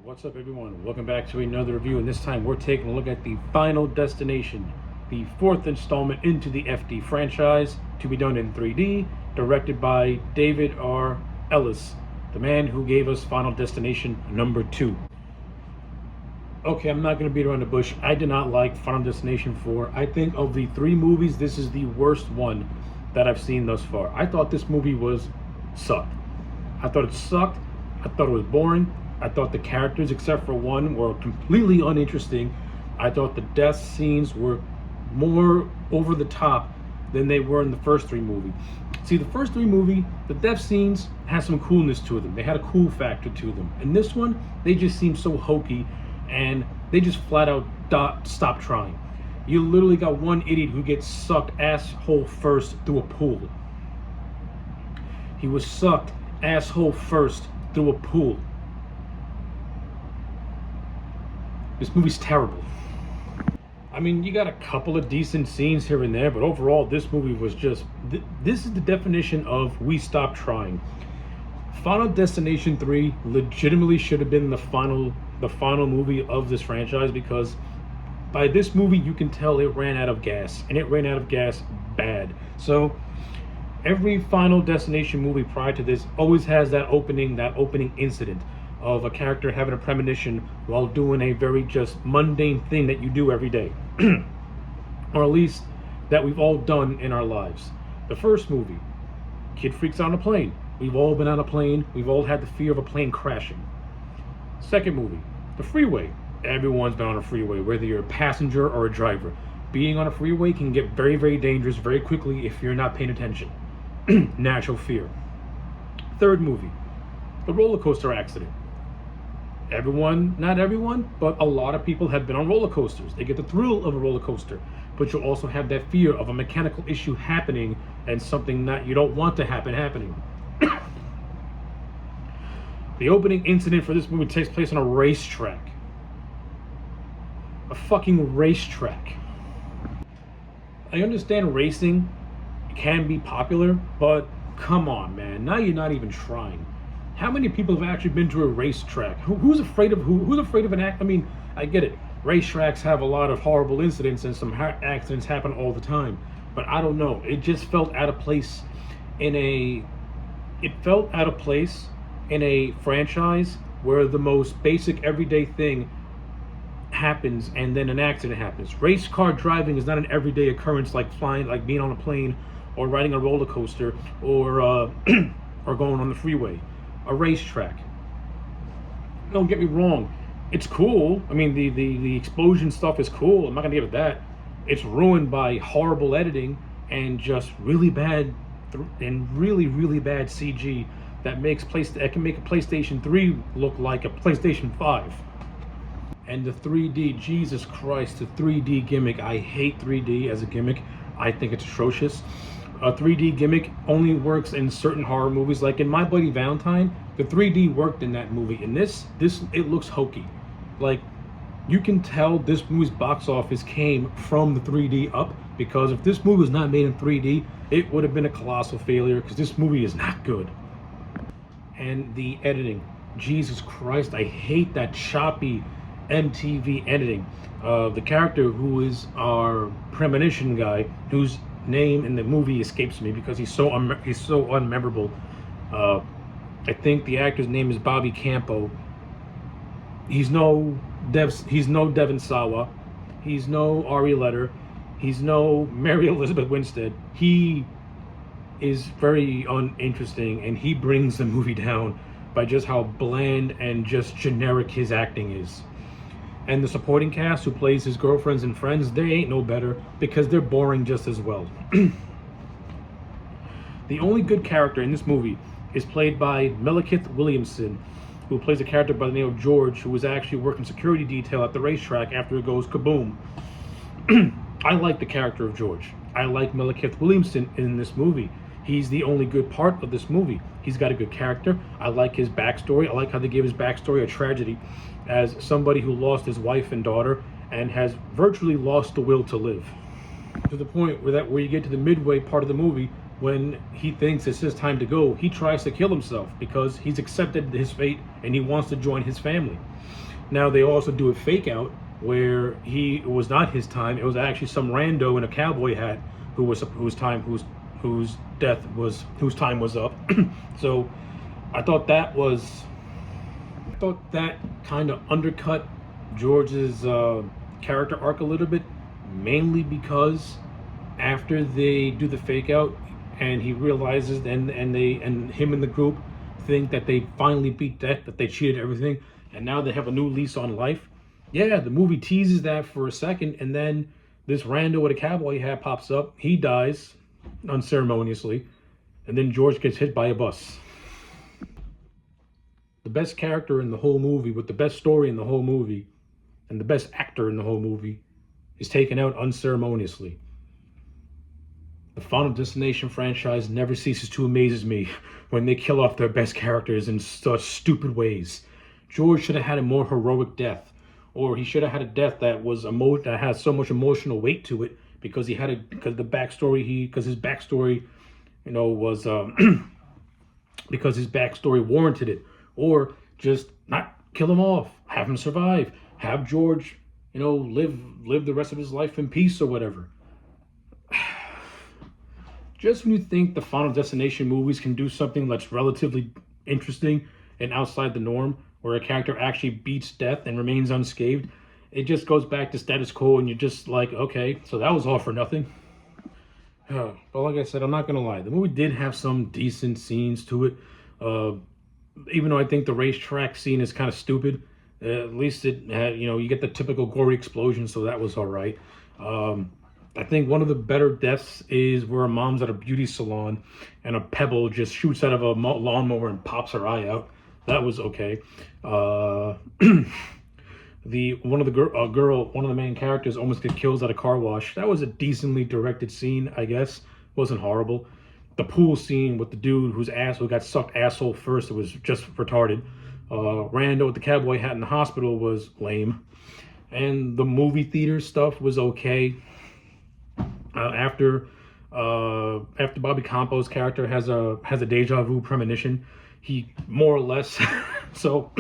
What's up, everyone? Welcome back to another review, and this time we're taking a look at the Final Destination, the fourth installment into the FD franchise, to be done in 3D, directed by David R. Ellis, the man who gave us Final Destination number 2. Okay, I'm not going to beat around the bush. I did not like Final Destination 4. I think of the 3 movies, this is the worst one that I've seen thus far. I thought this movie sucked. I thought it sucked. I thought it was boring. I thought the characters, except for one, were completely uninteresting. I thought the death scenes were more over the top than they were in the first 3 movies. See, the first 3 movies, the death scenes had some coolness to them. They had a cool factor to them. In this one, they just seem so hokey, and they just flat out stop trying. You literally got one idiot who gets sucked asshole first through a pool. He was sucked asshole first through a pool. This movie's terrible. I mean, you got a couple of decent scenes here and there, but overall, this movie was just... This is the definition of we stopped trying. Final Destination 3 legitimately should have been the final movie of this franchise, because by this movie, you can tell it ran out of gas, and it ran out of gas bad. So, every Final Destination movie prior to this always has that opening incident of a character having a premonition while doing a very just mundane thing that you do every day. Or at least that we've all done in our lives. The first movie, kid freaks out on a plane. We've all been on a plane. We've all had the fear of a plane crashing. Second movie, the freeway. Everyone's been on a freeway, whether you're a passenger or a driver. Being on a freeway can get very, very dangerous very quickly if you're not paying attention. Natural fear. Third movie, the roller coaster accident. Everyone, not everyone, but a lot of people have been on roller coasters. They get the thrill of a roller coaster, but you also have that fear of a mechanical issue happening and something that you don't want to happen happening. The opening incident for this movie takes place on a racetrack. A fucking racetrack. I understand racing can be popular, but come on, man. Now you're not even trying. How many people have actually been to a racetrack? Who's afraid of who's afraid of an act? I mean, I get it. Racetracks have a lot of horrible incidents, and some accidents happen all the time. But I don't know. It just felt out of place in a franchise where the most basic everyday thing happens and then an accident happens. Race car driving is not an everyday occurrence like flying, like being on a plane or riding a roller coaster or or going on the freeway. A racetrack. Don't get me wrong, it's cool. I mean, the explosion stuff is cool. I'm not gonna give it that. It's ruined by horrible editing and just really bad really bad CG that can make a PlayStation 3 look like a PlayStation 5. And the 3D, Jesus Christ, the 3D gimmick. I hate 3D as a gimmick. I think it's atrocious. A 3D gimmick only works in certain horror movies. Like in My Bloody Valentine, the 3D worked in that movie. In this it looks hokey. Like, you can tell this movie's box office came from the 3D up, because if this movie was not made in 3D, it would have been a colossal failure, because this movie is not good. And the editing, Jesus Christ, I hate that choppy MTV editing. The character who is our premonition guy, whose name in the movie escapes me because he's so unmemorable. I think the actor's name is Bobby Campo. He's no Devon Sawa. He's no Ari Letter. He's no Mary Elizabeth Winstead. He is very uninteresting, and he brings the movie down by just how bland and just generic his acting is. And the supporting cast who plays his girlfriends and friends, they ain't no better, because they're boring just as well. The only good character in this movie is played by Melekith Williamson, who plays a character by the name of George, who was actually working security detail at the racetrack after it goes kaboom. I like the character of George. I like Melekith Williamson in this movie. He's the only good part of this movie. He's got a good character. I like his backstory. I like how they gave his backstory a tragedy as somebody who lost his wife and daughter and has virtually lost the will to live. To the point where you get to the midway part of the movie when he thinks it's his time to go, he tries to kill himself because he's accepted his fate and he wants to join his family. Now they also do a fake out where it was not his time. It was actually some rando in a cowboy hat whose time was up. So I thought that kind of undercut George's character arc a little bit, mainly because after they do the fake out and he realizes and him and the group think that they finally beat death, that they cheated everything, and now they have a new lease on life. Yeah, the movie teases that for a second, and then this rando with a cowboy hat pops up. He dies unceremoniously, and then George gets hit by a bus. The best character in the whole movie, with the best story in the whole movie, and the best actor in the whole movie, is taken out unceremoniously. The Final Destination franchise never ceases to amaze me when they kill off their best characters in such stupid ways. George should have had a more heroic death, or he should have had a death that that has so much emotional weight to it because his backstory, was because his backstory warranted it, or just not kill him off, have him survive, have George, live the rest of his life in peace or whatever. Just when you think the Final Destination movies can do something that's relatively interesting and outside the norm, where a character actually beats death and remains unscathed, it just goes back to status quo, and you're just like, okay, so that was all for nothing. But like I said, I'm not gonna lie, the movie did have some decent scenes to it. Even though I think the racetrack scene is kind of stupid, at least it had, you get the typical gory explosion, so that was all right. I think one of the better deaths is where a mom's at a beauty salon and a pebble just shoots out of a lawnmower and pops her eye out. That was okay. One of the main characters almost gets killed at a car wash. That was a decently directed scene, I guess. Wasn't horrible. The pool scene with the dude who got sucked asshole first, it was just retarded. Rando with the cowboy hat in the hospital was lame. And the movie theater stuff was okay. After Bobby Campo's character has a deja vu premonition, he more or less so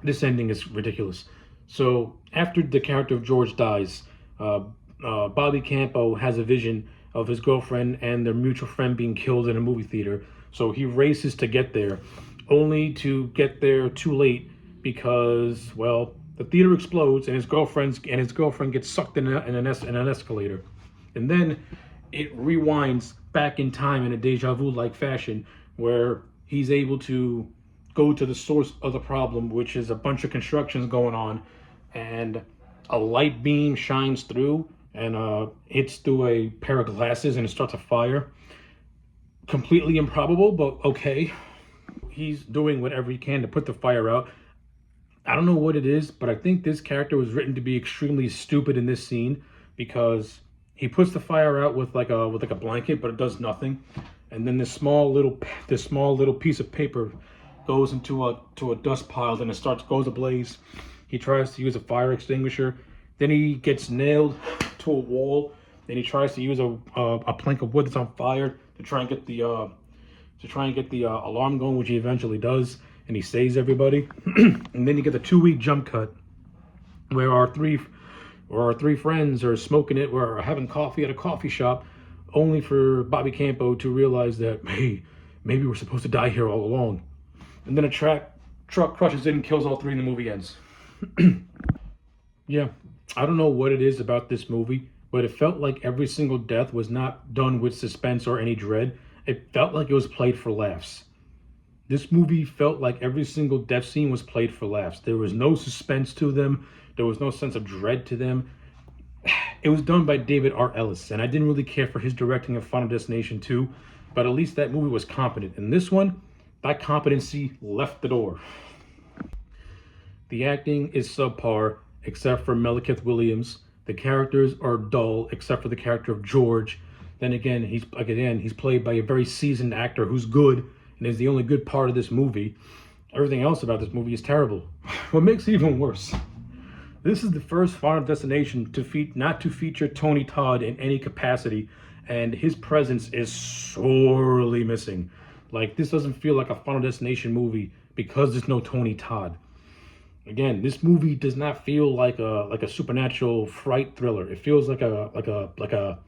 this ending is ridiculous. So after the character of George dies, Bobby Campo has a vision of his girlfriend and their mutual friend being killed in a movie theater. So he races to get there, only to get there too late because, well, the theater explodes and his girlfriend gets sucked in an escalator. And then it rewinds back in time in a deja vu-like fashion where he's able to go to the source of the problem, which is a bunch of constructions going on, and a light beam shines through and hits through a pair of glasses and it starts a fire. Completely improbable, but okay. He's doing whatever he can to put the fire out. I don't know what it is, but I think this character was written to be extremely stupid in this scene because he puts the fire out with like a blanket, but it does nothing. And then this small little piece of paper goes into a dust pile, and it goes ablaze. He tries to use a fire extinguisher, then he gets nailed to a wall. Then he tries to use a plank of wood that's on fire to try and get the alarm going, which he eventually does. And he saves everybody. And then you get the 2-week jump cut where our three friends are smoking it or having coffee at a coffee shop, only for Bobby Campo to realize that, hey, maybe we're supposed to die here all along. And then a truck crushes it and kills all three and the movie ends. Yeah, I don't know what it is about this movie, but it felt like every single death was not done with suspense or any dread. It felt like it was played for laughs. This movie felt like every single death scene was played for laughs. There was no suspense to them. There was no sense of dread to them. It was done by David R. Ellis, and I didn't really care for his directing of Final Destination 2, but at least that movie was competent. In this one, that competency left the door. The acting is subpar, except for Malekith Williams. The characters are dull, except for the character of George. Then again, he's played by a very seasoned actor who's good, and is the only good part of this movie. Everything else about this movie is terrible. What makes it even worse, this is the first Final Destination not to feature Tony Todd in any capacity and his presence is sorely missing. Like, this doesn't feel like a Final Destination movie because there's no Tony Todd. Again, this movie does not feel like a supernatural fright thriller. It feels like a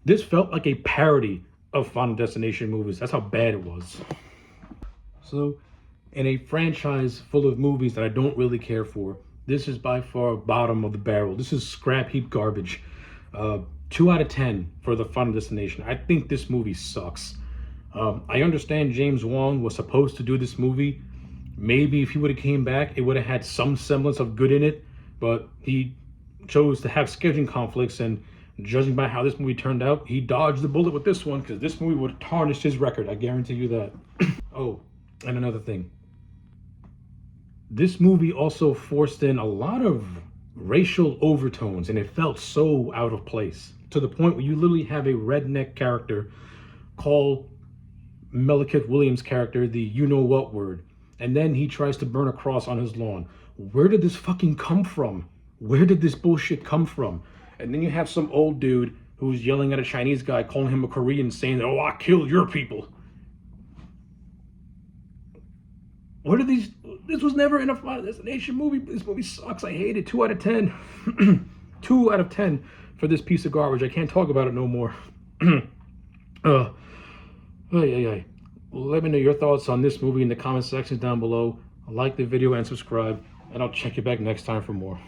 this felt like a parody of Final Destination movies. That's how bad it was. So, in a franchise full of movies that I don't really care for, this is by far bottom of the barrel. This is scrap heap garbage. 2 out of 10 for the Final Destination. I think this movie sucks. I understand James Wan was supposed to do this movie. Maybe if he would have came back, it would have had some semblance of good in it, but he chose to have scheduling conflicts, and judging by how this movie turned out, he dodged the bullet with this one, because this movie would have tarnished his record. I guarantee you that. Oh, and another thing. This movie also forced in a lot of racial overtones, and it felt so out of place, to the point where you literally have a redneck character call Malekith Williams' character the you-know-what word, and then he tries to burn a cross on his lawn. Where did this fucking come from? Where did this bullshit come from? And then you have some old dude who's yelling at a Chinese guy, calling him a Korean, saying, "Oh, I killed your people." What are these? This was never in a Final Destination movie. This movie sucks. I hate it. 2 out of 10. 2 out of 10 for this piece of garbage. I can't talk about it no more. Let me know your thoughts on this movie in the comment sections down below. Like the video and subscribe, and I'll check you back next time for more.